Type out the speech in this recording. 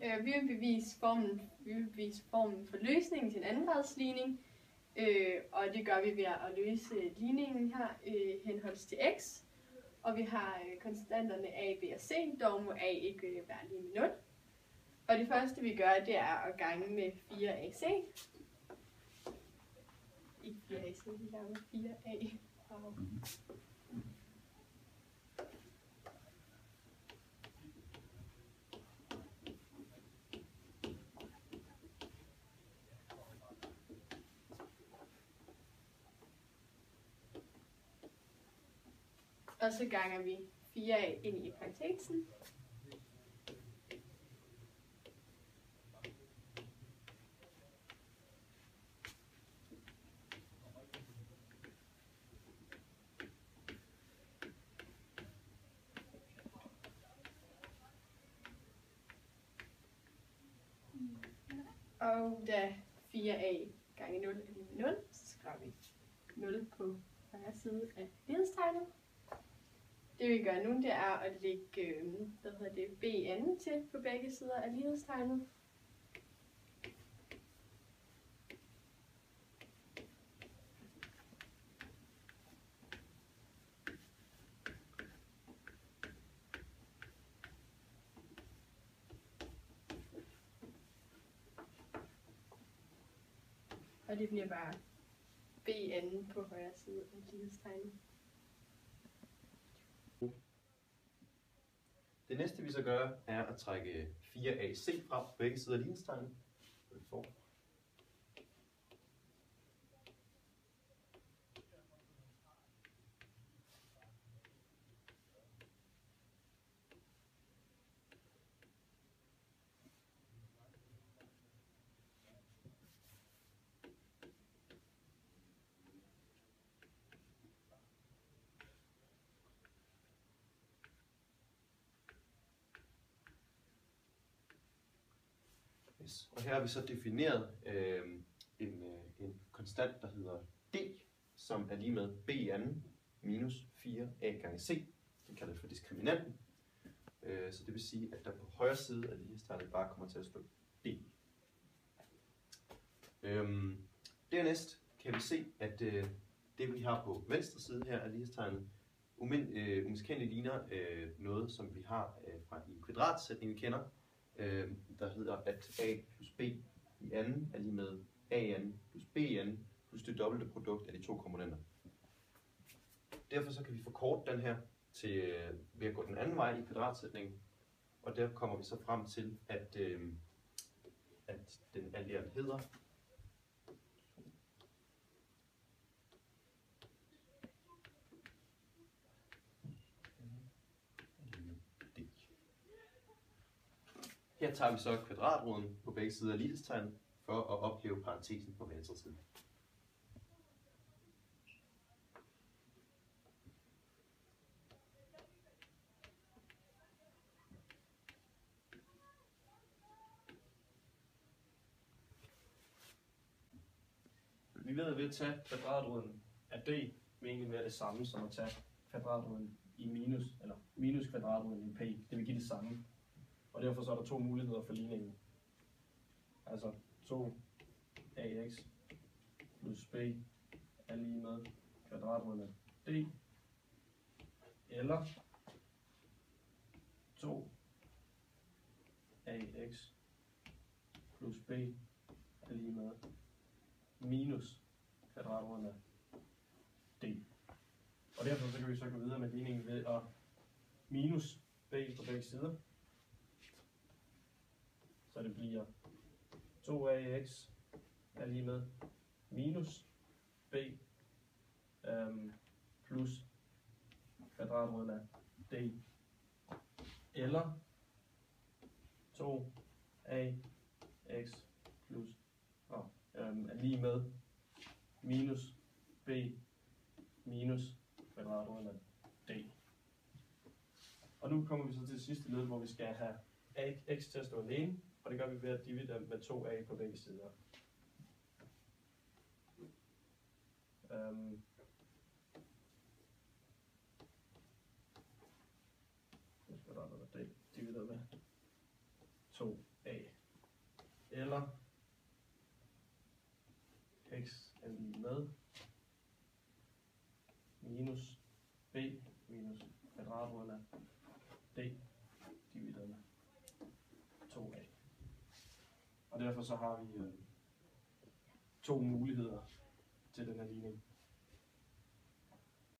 Vi vil bevise formen for løsningen til en andengradsligning, og det gør vi ved at løse ligningen her henholds til x. Og vi har konstanterne a, b og c, dog må a ikke være lige med 0. Og det første vi gør, det er at gange med 4ac. Ikke 4ac, vi ganger med 4a. Wow. Og så ganger vi 4a ind i parentesen. Og da 4a gange 0 er lige med 0, så skriver vi 0 på højre side af lighedstegnet. Det vi gør nu, det er at lægge bn til på begge sider af lighedstegnet. Og det bliver bare bn på højre side af lighedstegnet. Det næste vi så gør, er at trække 4ac fra begge sider af lighedstegnet. Og her har vi så defineret en konstant, der hedder d, som er lige med b2 minus 4a gange c. Det kalder vi for diskriminanten. Så det vil sige, at der på højre side af lighedstegnet bare kommer til at stå d. Dernæst kan vi se, at det vi har på venstre side her af lighedstegnet umiskendeligt ligner noget, som vi har fra en kvadratsætning, vi kender, der hedder, at a plus b i anden er lige med a plus b plus det dobbelte produkt af de to komponenter. Derfor så kan vi forkorte den her til, ved at gå den anden vej i kvadratsætningen, og der kommer vi så frem til, at den alligevel hedder Her tager vi så kvadratroden på begge sider af lighedstegnet for at ophæve parentesen på venstre side. Vi ved, at ved at tage kvadratroden af d, vil egentlig være det samme som at tage kvadratroden i minus kvadratroden i p. Det vil give det samme. Og derfor så er der to muligheder for ligningen. Altså 2ax plus b er lige med kvadratroden af d, eller 2ax plus b er lige med minus kvadratroden af d. Og derfor så kan vi så gå videre med ligningen ved at minus b på begge sider. Så det bliver 2ax er lige med minus b plus kvadratroden af d, eller 2ax plus er lige med minus b minus kvadratroden af d. Og nu kommer vi så til det sidste led, hvor vi skal have x til at stå alene, og det gør vi ved at dividere med 2a på begge sider. Divideret med 2a. er lige med minus b minus kvadratroden af d divideret med 2a. Og derfor så har vi to muligheder til den her ligning.